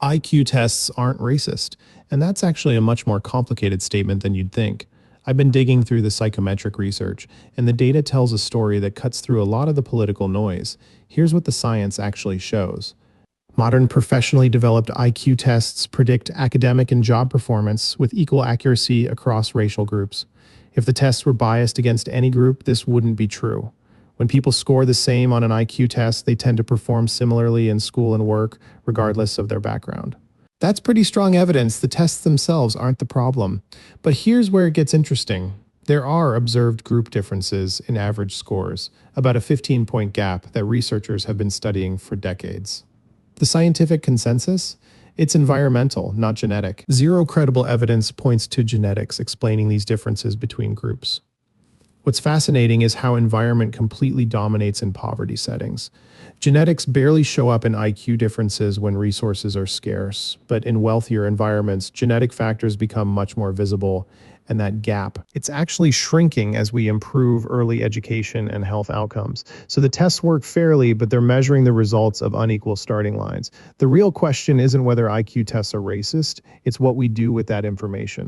IQ tests aren't racist, and that's actually a much more complicated statement than you'd think. I've been digging through the psychometric research, and the data tells a story that cuts through a lot of the political noise. Here's what the science actually shows. Modern professionally developed IQ tests predict academic and job performance with equal accuracy across racial groups. If the tests were biased against any group, this wouldn't be true. When people score the same on an IQ test, they tend to perform similarly in school and work, regardless of their background. That's pretty strong evidence the tests themselves aren't the problem. But here's where it gets interesting. There are observed group differences in average scores, about a 15-point gap that researchers have been studying for decades. The scientific consensus? It's environmental, not genetic. Zero credible evidence points to genetics explaining these differences between groups. What's fascinating is how environment completely dominates in poverty settings. Genetics barely show up in IQ differences when resources are scarce, but in wealthier environments, genetic factors become much more visible, and that gap, it's actually shrinking as we improve early education and health outcomes. So the tests work fairly, but they're measuring the results of unequal starting lines. The real question isn't whether IQ tests are racist, it's what we do with that information.